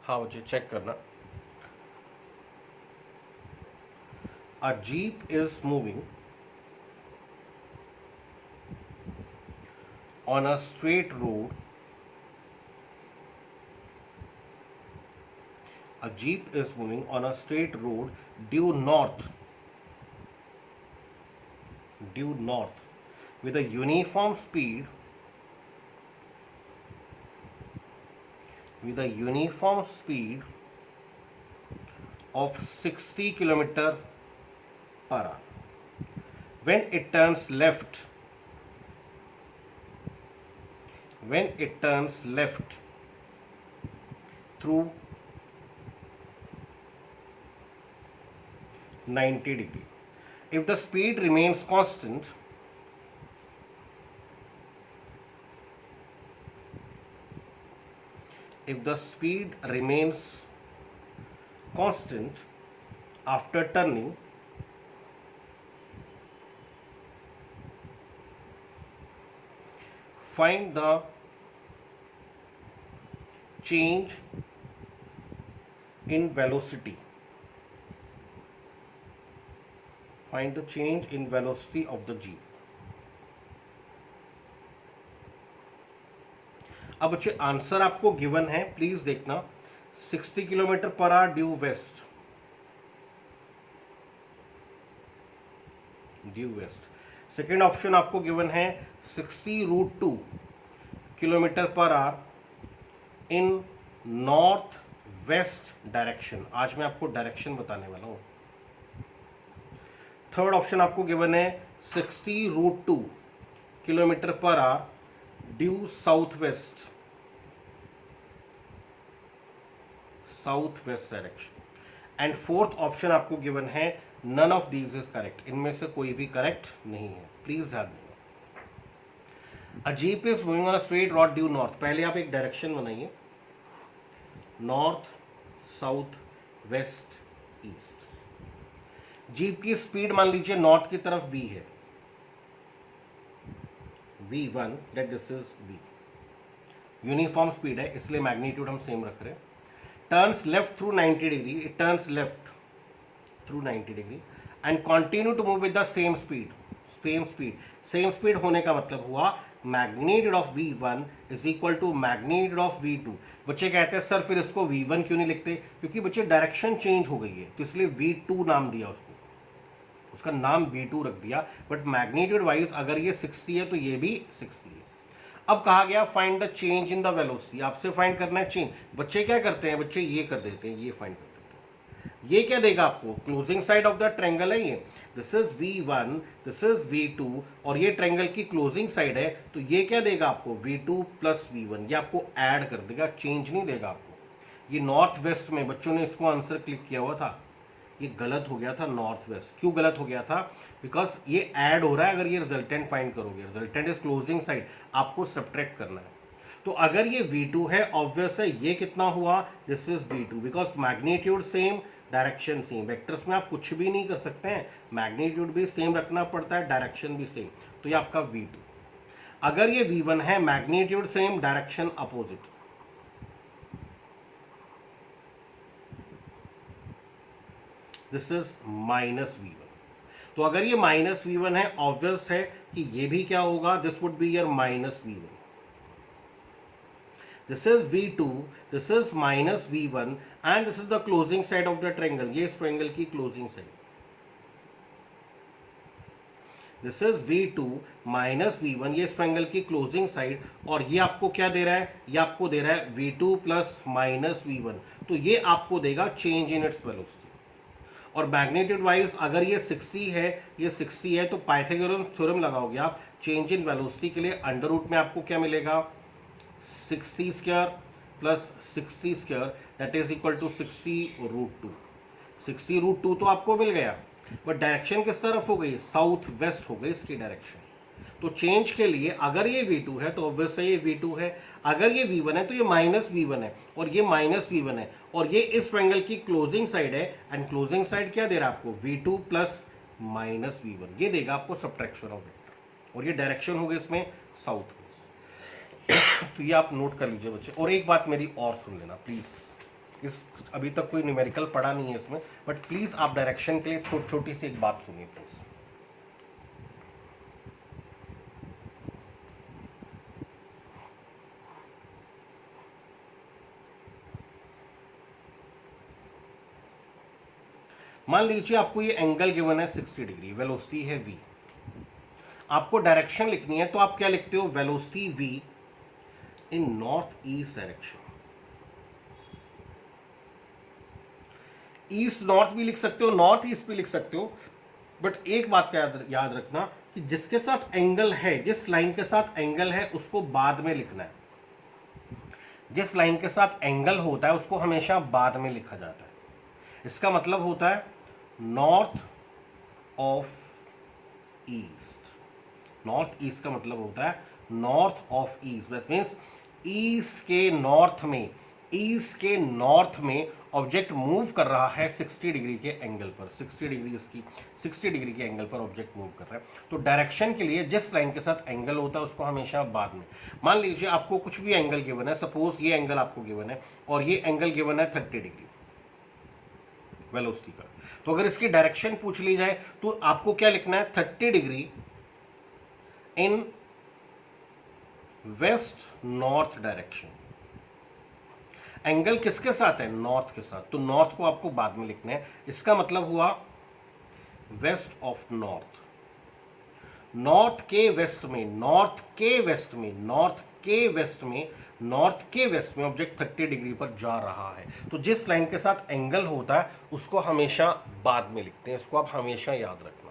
हाँ मुझे चेक करना. A jeep is moving on a straight road. A jeep is moving on a straight road due north with a uniform speed of 60 kilometer per hour. When it turns left through 90 degree. If the speed remains constant, after turning, find the change in velocity. Find the change in velocity of the jeep. अब बच्चे answer आपको given है, please देखना. 60 kilometre per hour due west. Second option आपको given है 60√2 kilometre per hour in north west direction. आज मैं आपको डायरेक्शन बताने वाला हूं. थर्ड ऑप्शन आपको गिवन है 60√2 kilometre per hour due south west direction. And fourth option आपको गिवन है none of these is correct. इनमें से कोई भी करेक्ट नहीं है, प्लीज ध्यान देना. A jeep is moving on a straight road due north. पहले आप एक डायरेक्शन बनाइए, north, south, west, east. Jeep की स्पीड मान लीजिए नॉर्थ की तरफ v है, v1, that this is v. Uniform speed है इसलिए मैग्नीट्यूड हम सेम रख रहे हैं. Turns left through 90 degree. It turns left through 90 degree and continue to move with the same speed होने का मतलब हुआ magnitude of v1 is equal to magnitude of v2. बच्चे कहते हैं सर फिर इसको v1 क्यों नहीं लिखते? क्योंकि बच्चे डायरेक्शन चेंज हो गई है तो इसलिए v2 नाम दिया उसको, उसका नाम v2 रख दिया. बट मैग्नीट्यूड वाइज अगर ये 60 है तो ये भी 60 है. अब कहा गया find the change in the velocity. आपसे फाइंड करना है चेंज. बच्चे क्या करते हैं, बच्चे ये कर देते हैं, ये फाइंड कर देते हैं. ये क्या देगा आपको? Closing side of the triangle है ये. This is v1, this is v2 और ये ट्रायंगल की क्लोजिंग साइड है तो ये क्या देगा आपको? v2 plus v1. ये आपको ऐड कर देगा, चेंज नहीं देगा आपको. ये नॉर्थ वेस्ट में बच्चों ने इसको आंसर क्लिक किया हुआ था, ये गलत हो गया था. नॉर्थ वेस्ट क्यों गलत हो गया था? बिकॉज ये ऐड हो रहा है. अगर ये रिजल्टेंट फाइंड करोगे, रिजल्टेंट इज क्लोजिंग साइड, आपको सब्ट्रैक्ट करना है. तो अगर ये v2 है, ऑब्वियस है ये कितना हुआ? This is v2 because magnitude same, direction same. Vectors में आप कुछ भी नहीं कर सकते हैं, मैग्नीट्यूड भी सेम रखना पड़ता है, डायरेक्शन भी सेम. तो ये आपका v2. अगर ये v1 है, magnitude same, direction opposite. This is minus v1. तो अगर ये माइनस v1 है, ऑब्वियस है कि ये भी क्या होगा? This would be your minus v1. This is v2, this is minus v1 and this is the closing side of the triangle. ये इस ट्रायंगल की closing side. This is v2 minus v1, ये इस ट्रायंगल की closing side. और ये आपको क्या दे रहा है? ये आपको दे रहा है v2 प्लस माइनस v1. तो ये आपको देगा चेंज इन इट्स वेलोसिटी. और मैग्नीट्यूड वाइज अगर ये 60 है, ये 60 है तो पाइथागोरस थ्योरम लगाओगे आप चेंज इन वेलोसिटी के लिए. अंडर रूट में आपको क्या मिलेगा? 60 square plus 60 square that is equal to 60√2. 60√2 तो आपको मिल गया, बट डायरेक्शन किस तरफ हो गई? साउथ वेस्ट हो गई इसकी डायरेक्शन. तो चेंज के लिए अगर ये v2 है तो ऑब्वियस है ये v2 है. अगर ये v1 है तो ये माइनस v1 है और ये माइनस v1 है और ये इस ट्रायंगल की क्लोजिंग साइड है. एंड क्लोजिंग साइड क्या दे रहा है आपको? v2 plus minus v1. ये देगा आपको सब्ट्रैक्शन ऑफ वेक्टर. और ये डायरेक्शन होगी इसमें साउथ वेस्ट. तो ये आप नोट कर लीजिए बच्चे. और एक बात मेरी और सुन लेना प्लीज. इस अभी तक कोई न्यूमेरिकल पढ़ा नहीं है इसमें, बट प्लीज आप डायरेक्शन के लिए छोटी सी एक बात सुनिए प्लीज। मान लीजिए आपको ये एंगल गिवन है 60 डिग्री, वेलोसिटी है v, आपको डायरेक्शन लिखनी है तो आप क्या लिखते हो, velocity v in north east direction. East north भी लिख सकते हो, नॉर्थ ईस्ट भी लिख सकते हो, बट एक बात का याद रखना कि जिसके साथ एंगल है, जिस लाइन के साथ एंगल है उसको बाद में लिखना है। जिस लाइन के साथ एंगल होता है उसको हमेशा बाद में लिखा जाता है। इसका मतलब होता है north of east. North east का मतलब होता है north of east, that means east के नॉर्थ में, ईस्ट के नॉर्थ में ऑब्जेक्ट मूव कर रहा है 60 डिग्री के एंगल पर, 60 डिग्री इसकी 60 डिग्री के एंगल पर ऑब्जेक्ट मूव कर रहा है। तो डायरेक्शन के लिए जिस लाइन के साथ एंगल होता है उसको हमेशा बाद में। मान लीजिए आपको कुछ भी एंगल गिवन है, सपोज ये एंगल आपको गिवन है और ये एंगल गिवन है 30 डिग्री वेलोसिटी का, तो अगर इसकी डायरेक्शन पूछ ली जाए तो आपको क्या लिखना है, 30 degree in west north direction. Angle किसके साथ है, नॉर्थ के साथ, तो नॉर्थ को आपको बाद में लिखना है। इसका मतलब हुआ वेस्ट ऑफ नॉर्थ। नॉर्थ के वेस्ट में, नॉर्थ के वेस्ट में, नॉर्थ के वेस्ट में, नॉर्थ के वेस्ट में ऑब्जेक्ट 30 डिग्री पर जा रहा है। तो जिस लाइन के साथ एंगल होता है उसको हमेशा बाद में लिखते हैं, इसको आप हमेशा याद रखें।